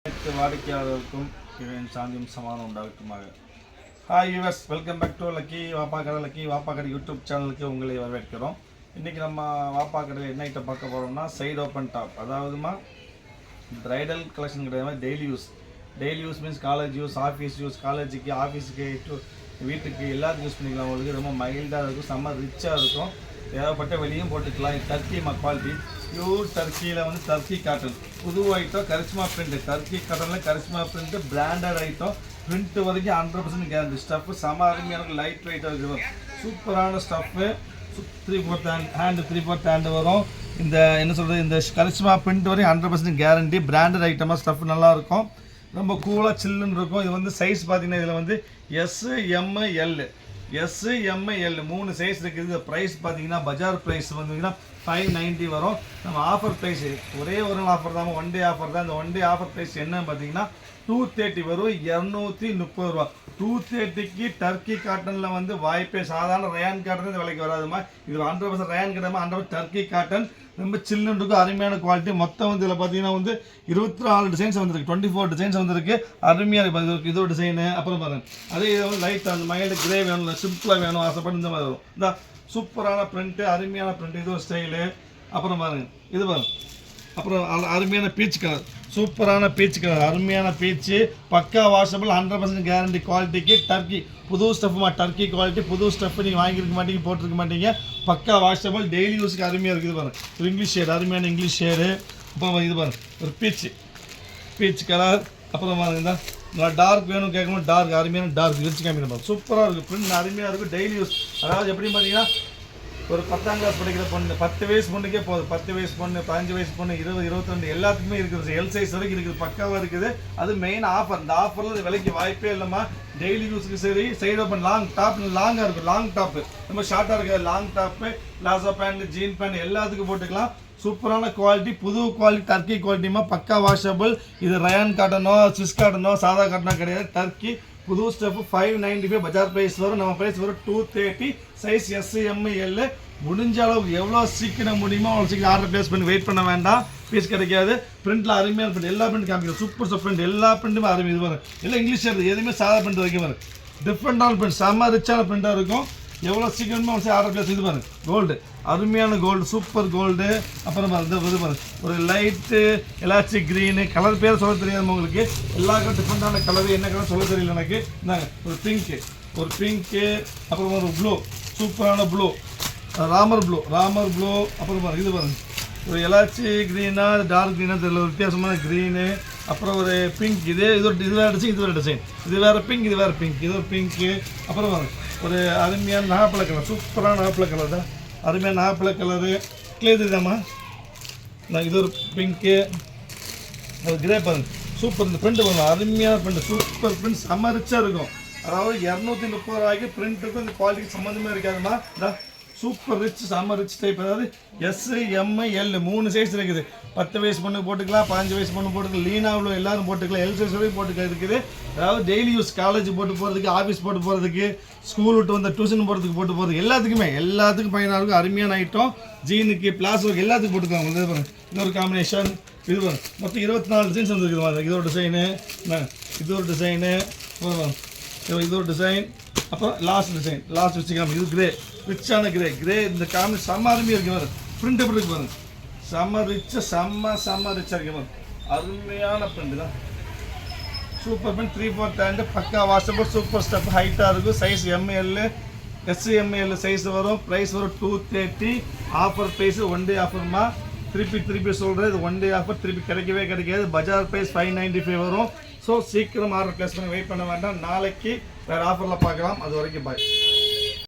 அனைத்து வாடிக்கையாளர்களுக்கும் இவன் சாந்தியும் சமாதானம் உண்டாகட்டுமாக. ஹாய் யூவர்ஸ், welcome back to lucky Vappakkadai YouTube சேனலுக்கு உங்களை வரவேற்கிறோம். இன்றைக்கி நம்ம வாப்பாக்கடையில் என்ன ஐட்டம் பார்க்க போகிறோம்னா சைடு ஓப்பன் டாப். அதாவதுமா ப்ரைடல் கலெக்ஷன் கிடையாது, daily use means college use, office use, காலேஜுக்கு ஆஃபீஸுக்கு வீட்டுக்கு எல்லாத்துக்கும் யூஸ் பண்ணிக்கலாம். உங்களுக்கு ரொம்ப மைல்டாக இருக்கும், செம்ம ரிச்சாக இருக்கும். தேவைப்பட்ட வெளியும் போட்டுக்கலாம். டர்க்கி குவாலிட்டி பியூர் டர்க்கியில் வந்து டர்க்கி காட்டன் புது ஐட்டம். கரிஷ்மா பிரிண்ட் டர்க்கி காட்டனில் Karishma print branded item. Print வரைக்கும் 100% கேரண்டி. ஸ்டஃப்பு செம அருமையான லைட் வெயிட்டாக இருக்குது. சூப்பரான ஸ்டஃப்பு. 3/4 ஹேண்டு 3/4 ஹேண்டு வரும். இந்த என்ன சொல்கிறது, இந்த கரிஷ்மா பிரிண்ட் வரைக்கும் 100% கேரண்டி. பிராண்டட் ஐட்டமாக ஸ்டஃப் நல்லாயிருக்கும். ரொம்ப கூலாக சில்லுன்னு இருக்கும். இது வந்து சைஸ் பார்த்தீங்கன்னா இதில் வந்து எஸ் எம் எல் 3 சைஸ் இருக்குது. இது ப்ரைஸ் பார்த்தீங்கன்னா பஜார் ப்ரைஸ் வந்தீங்கன்னா 590 வரும். நம்ம ஆஃபர் ப்ரைஸ் ஒரே ஒரு ஆஃபர் தான், ஒன் டே ஆஃபர் தான். இந்த ஒன் டே ஆஃபர் ப்ரைஸ் என்னன்னு பார்த்தீங்கன்னா 230 வரும், 230 ரூபா. 230க்கு டர்க்கி காட்டனில் வந்து வாய்ப்பே. சாதாரண ரயான் காட்டன் இந்த விலைக்கு வராதுமா. இது 100% ரயான் கிடையாது, 100% டர்க்கி காட்டன். ரொம்ப சில்லுன்னு இருக்கும், அருமையான குவாலிட்டி. மொத்தம் வந்து இதில் பார்த்தீங்கன்னா வந்து 24 டிசைன்ஸ் வந்துருக்கு, 24 டிசைன்ஸ் வந்துருக்கு. அருமையாக இருக்குது. இது ஒரு டிசைனு. அப்புறம் பாருங்கள், அதே இதை வந்து லைட் அந்த மைல்டு கிரே வேணும், சிம்பிளாக வேணும் ஆசைப்பட்டு இந்த மாதிரி வரும். இந்த சூப்பரான பிரிண்ட்டு, அருமையான பிரிண்ட். இது ஒரு ஸ்டைலு. அப்புறம் பாருங்கள், இது பாருங்கள். அப்புறம் அருமையான பீச் கலர், சூப்பரான பீச் கலர், அருமையான பீச்சு. பக்கா வாஷபிள், 100% கேரண்டி குவாலிட்டிக்கு. டர்க்கி புது ஸ்டஃப்மா, டர்க்கி குவாலிட்டி புது ஸ்டஃப். நீங்கள் வாங்கியிருக்க மாட்டீங்க, போட்டிருக்க மாட்டீங்க. பக்கா வாஷபிள், டெய்லி யூஸுக்கு அருமையாக இருக்குது. பாருங்கள், ஒரு இங்கிலீஷ் ஷேடு, அருமையான இங்கிலீஷ் ஷேடு. அப்புறம் இது பாருங்கள், ஒரு பீச் கலர். அப்புறம் பாருங்க, நல்லா டார்க் வேணும் கேட்கணும், டார்க் அருமையான டார்க் வச்சு காமிக்கணும். சூப்பராக இருக்குது, பிரிண்ட் அருமையாக இருக்கும், டெய்லி யூஸ். அதாவது எப்படி பார்த்தீங்கன்னா ஒரு 10ஆம் கிளாஸ் படிக்கிற பொண்ணு, 10 வயசு பொண்ணுக்கே போகுது. 10 வயசு பொண்ணு, 15 வயசு பொண்ணு, 20, 22 எல்லாத்துக்குமே இருக்குது. எல் சைஸ் வரைக்கும் இருக்குது, பக்காவாக இருக்குது. அது மெயின் ஆஃபர். இந்த ஆஃபரில் விலைக்கு வாய்ப்பே இல்லைம்மா. டெய்லி யூஸுக்கு சரி. சைடு ஓப்பன் லாங் டாப், லாங்காக இருக்கும். லாங் டாப்பு ரொம்ப ஷார்ட்டாக இருக்காது. Long top, palazzo pant, jean pant எல்லாத்துக்கும் போட்டுக்கலாம். சூப்பரான குவாலிட்டி, புது குவாலிட்டி, டர்க்கி குவாலிட்டிமா. பக்கா வாஷபிள். இது ரயான் காட்டனோ, ஸ்விஸ் காட்டனோ, சாதா காட்டனோ கிடையாது. டர்க்கி புது ஸ்டெப். 595 பஜார் ப்ரைஸ் வரும். நம்ம ப்ரைஸ் வரும் 230. Size S-M-L. முடிஞ்ச அளவுக்கு எவ்வளோ சீக்கிரம் முடியுமோ அவ்வளோ சீக்கிரம் ஆர்டர் ப்ளேஸ் பண்ணி வெயிட் பண்ண வேண்டாம். பீஸ் கிடைக்காது. பிரிண்ட்டில் அருமையான பிரிண்ட், எல்லா பிரிண்ட் காமிக்கிறோம். சூப்பர் பிரிண்ட், எல்லா பிரிண்ட்டுமே அருமை. இது வரும் எல்லாம் இங்கிலீஷ் வருது, எதுவுமே சாதா பிரிண்ட் வைக்க வரும். டிஃப்ரெண்டான பிரிண்ட், செம்ம ரிச்சான பிரிண்ட்டாக இருக்கும். எவ்வளோ சீக்கிரமே வந்து ஆர்டர் ப்ளேஸ். இது பாருங்க, கோல்டு, அருமையான கோல்டு, சூப்பர் கோல்டு. அப்புறம் பாருங்க, இது பாருங்க, ஒரு லைட்டு எலாச்சி க்ரீனு. கலர் பேர் சொல்ல தெரியாது உங்களுக்கு. எல்லாருக்கும் டிஃப்ரெண்டான கலர், என்ன கலர் சொல்ல தெரியல எனக்கு. இந்தாங்க, ஒரு பிங்க்கு. அப்புறம் ஒரு ப்ளூ, சூப்பரான ப்ளூ, ராமர் ப்ளூ. அப்புறம் பாருங்க, இது பாருங்க, ஒரு எலாச்சி க்ரீனா டார்க் க்ரீனா தெரியல, ஒரு வித்தியாசமான க்ரீனு. அப்புறம் ஒரு பிங்க். இது வேறு டிசைன், இது வேறு டிசைன். இது வேறு பிங்க், இது வேறு பிங்க், இது ஒரு பிங்க்கு. அப்புறம் பாருங்க, ஒரு அருமையான நாகப்பழ கலர், சூப்பரான நாகப்பழ கலர் தான். அருமையான நாகப்பழ கலரு கிளியர் தெரியுதாம்மா. இது ஒரு பிங்க்கு, ஒரு கிரே பாருங்க. சூப்பர். இந்த பிரிண்ட் பாருங்க, அருமையான பிரிண்ட், சூப்பர் பிரிண்ட், செம்ம ரிச்சாக இருக்கும். அதாவது 230 ரூபாய்க்கு பிரிண்ட்டுக்கும் இந்த குவாலிட்டிக்கு சம்மந்தமே இருக்காதுமா. சூப்பர் ரிச், செம்ம ரிச் டைப். அதாவது எஸ்-எம்-எல் 3 சைஸ் இருக்குது. 10 வயசு பொண்ணு போட்டுக்கலாம், 15 வயசு பொண்ணு போட்டுக்கலாம், லீனாவில் எல்லாரும் போட்டுக்கலாம், எல் சைஸ் வரைக்கும் போட்டுக்கலாம் இருக்குது. அதாவது டெய்லி யூஸ், காலேஜ் போட்டு போகிறதுக்கு, ஆஃபீஸ் போட்டு போகிறதுக்கு, ஸ்கூல் விட்டு வந்து டியூஷன் போகிறதுக்கு போட்டு போகிறதுக்கு எல்லாத்துக்கும் பயனாக இருக்கும். அருமையான ஐட்டம். ஜீனுக்கு, பிளாஸுக்கு எல்லாத்துக்கும் போட்டுக்கலாம். இது பாருங்க, இன்னொரு காம்பினேஷன். இது பாருங்க, மொத்தம் 24 டிசைன்ஸ் வந்துருக்குது. இது ஒரு டிசைனு, இது ஒரு டிசைனு, இது ஒரு டிசைன். அப்புறம் லாஸ்ட் வச்சுக்கலாம். இது கிரே, ரிச்சான கிரே. இந்த காம்பி செம்ம அருமையாக இருக்கு பாருங்க. பிரிண்ட் எப்படி இருக்கு பாருங்க, செம்ம ரிச்சாக இருக்கு பாருங்க. அருமையான பிரிண்ட் தான், சூப்பர் பிரிண்ட். 3/4 ஹேண்டு, பக்கா வாஷபிள், சூப்பர் ஸ்டெப், ஹைட்டாக இருக்கும். சைஸ் எஸ்-எம்-எல் சைஸ் வரும். ப்ரைஸ் வரும் 230. ஆஃபர் ப்ரைஸ், ஒன் டே ஆஃபர்மா. திருப்பி சொல்கிறேன், இது ஒன் டே ஆஃபர். திருப்பி கிடைக்காது. பஜார் ப்ரைஸ் 595 வரும். ஸோ சீக்கிரம் ஆர்டர் ப்ளேஸ் பண்ணி வெயிட் பண்ண வேண்டாம். நாளைக்கு வேறு ஆஃபரில் பார்க்கலாம். அது வரைக்கும் பாய்.